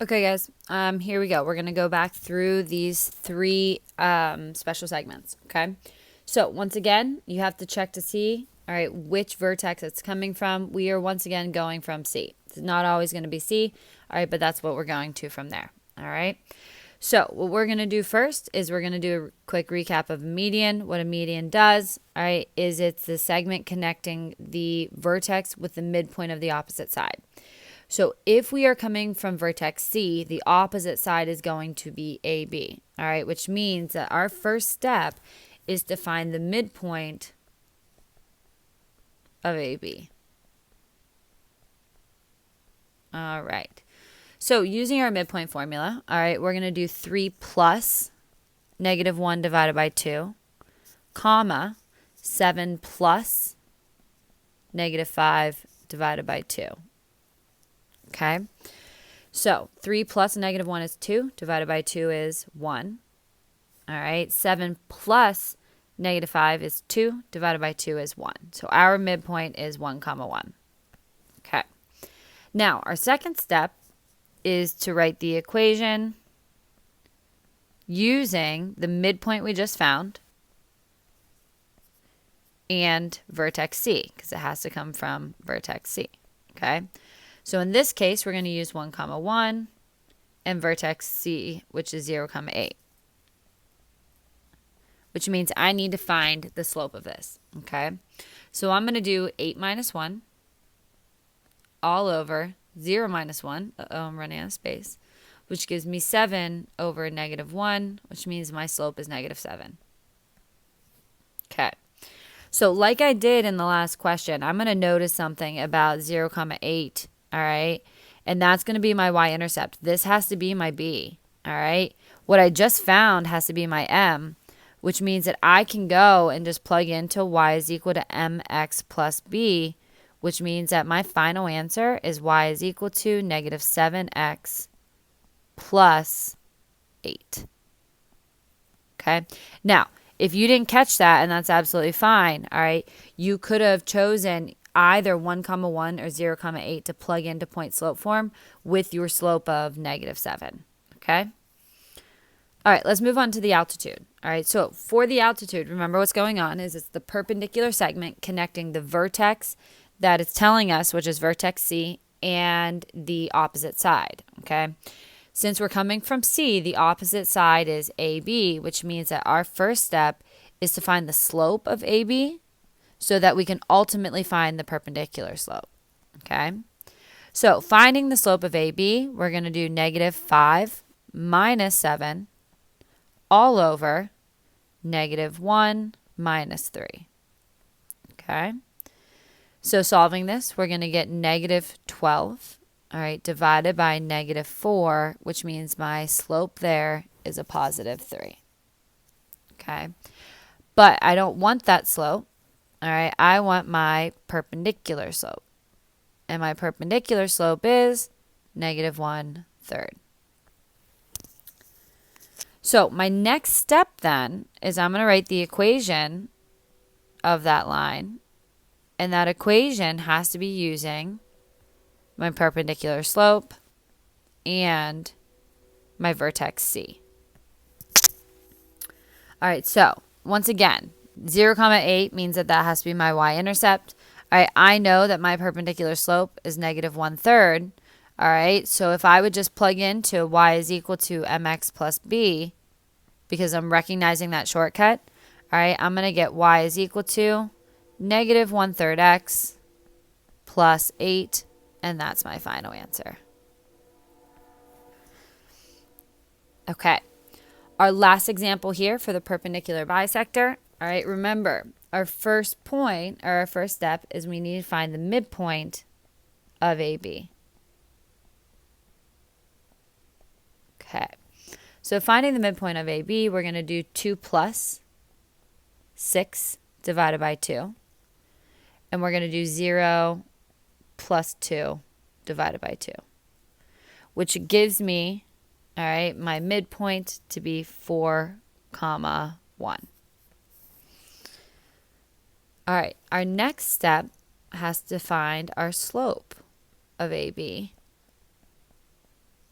Okay, guys, here we go. We're going to go back through these three special segments, okay? So once again, you have to check to see, all right, which vertex it's coming from. We are once again going from C. It's not always going to be C, all right, but that's what we're going to from there, all right? So what we're going to do first is we're going to do a quick recap of a median. What a median does, all right, is it's the segment connecting the vertex with the midpoint of the opposite side. So if we are coming from vertex C, the opposite side is going to be AB, all right, which means that our first step is to find the midpoint of AB. All right. So using our midpoint formula, all right, we're going to do 3 plus -1 divided by 2, comma, 7 plus -5 divided by 2. Okay? So 3 plus -1 is 2, divided by 2 is 1. All right, 7 plus -5 is 2, divided by 2 is 1. So our midpoint is 1, comma 1. Okay. Now, our second step is to write the equation using the midpoint we just found and vertex C, because it has to come from vertex C. Okay. So in this case, we're going to use 1, comma 1 and vertex C, which is 0, comma 8. Which means I need to find the slope of this, okay? So I'm going to do 8 minus 1 all over 0 minus 1. I'm running out of space, which gives me 7 over -1, which means my slope is -7. Okay. So like I did in the last question, I'm going to notice something about 0, comma 8, all right? And that's going to be my y-intercept. This has to be my b, all right? What I just found has to be my m, which means that I can go and just plug into y is equal to mx plus b, which means that my final answer is y is equal to -7x plus 8. Okay? Now, if you didn't catch that, and that's absolutely fine, all right, you could have chosen either 1, comma 1 or 0, comma 8 to plug into point slope form with your slope of -7. Okay? All right, let's move on to the altitude. All right, so for the altitude, remember what's going on is it's the perpendicular segment connecting the vertex that it's telling us, which is vertex C, and the opposite side, okay? Since we're coming from C, the opposite side is AB, which means that our first step is to find the slope of AB so that we can ultimately find the perpendicular slope, okay? So finding the slope of AB, we're going to do -5 minus 7 all over -1 minus 3. Okay? So solving this, we're going to get -12, all right, divided by -4, which means my slope there is a +3. Okay? But I don't want that slope, all right? I want my perpendicular slope. And my perpendicular slope is -1/3. So my next step then is I'm going to write the equation of that line. And that equation has to be using my perpendicular slope and my vertex C. All right, so once again, 0, comma 8 means that that has to be my y-intercept. All right, I know that my perpendicular slope is -1/3. All right, so if I would just plug into y is equal to mx plus b, because I'm recognizing that shortcut, all right, I'm going to get y is equal to -1/3 x plus 8, and that's my final answer. Okay, our last example here for the perpendicular bisector. All right, remember, our first point, or our first step, is we need to find the midpoint of AB. Okay, so finding the midpoint of AB, we're going to do 2 plus 6 divided by 2. And we're going to do 0 plus 2 divided by 2, which gives me, all right, my midpoint to be 4, comma 1. All right, our next step has to find our slope of AB.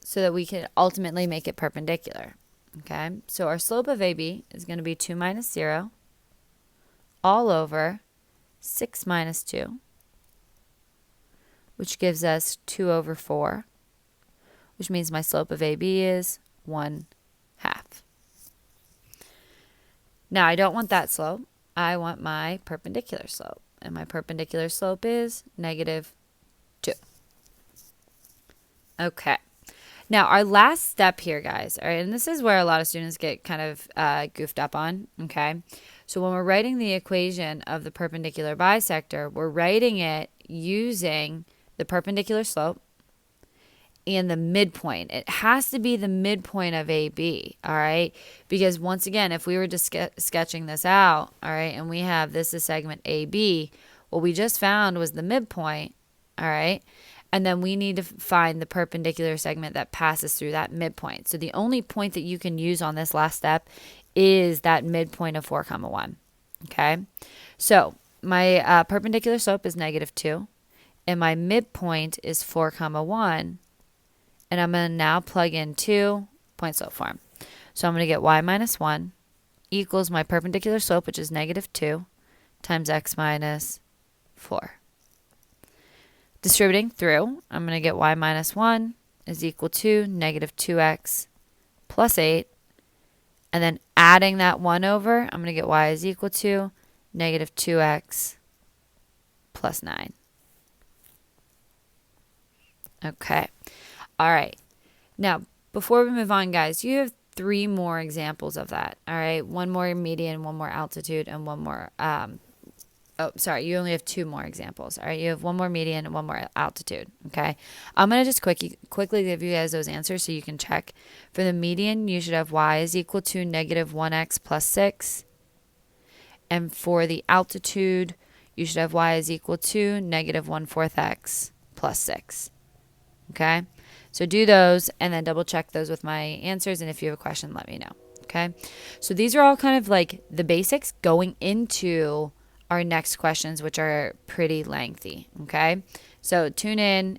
so that we can ultimately make it perpendicular. Okay, so our slope of AB is going to be 2 minus 0 all over 6 minus 2, which gives us 2 over 4, which means my slope of AB is 1/2. Now, I don't want that slope. I want my perpendicular slope. And my perpendicular slope is -2. Okay. Now, our last step here, guys, all right, and this is where a lot of students get kind of goofed up on, okay? So when we're writing the equation of the perpendicular bisector, we're writing it using the perpendicular slope and the midpoint. It has to be the midpoint of AB, all right? Because once again, if we were just sketching this out, all right, and we have this is segment AB, what we just found was the midpoint, all right? And then we need to find the perpendicular segment that passes through that midpoint. So the only point that you can use on this last step is that midpoint of 4, 1, okay? So my perpendicular slope is -2, and my midpoint is 4, 1, and I'm going to now plug in 2 point slope form. So I'm going to get y minus 1 equals my perpendicular slope, which is -2, times x minus 4. Distributing through, I'm going to get y minus 1 is equal to -2x plus 8. And then adding that 1 over, I'm going to get y is equal to -2x plus 9. Okay. All right. Now, before we move on, guys, you have 3 more examples of that. All right. 1 more median, 1 more altitude, and 1 more, you only have 2 more examples. All right. You have 1 more median and 1 more altitude. Okay. I'm going to just quickly give you guys those answers so you can check. For the median, you should have y is equal to -1x plus 6. And for the altitude, you should have y is equal to -1/4 x plus 6. Okay. So do those and then double check those with my answers. And if you have a question, let me know. Okay. So these are all kind of like the basics going into our next questions, which are pretty lengthy. Okay. So tune in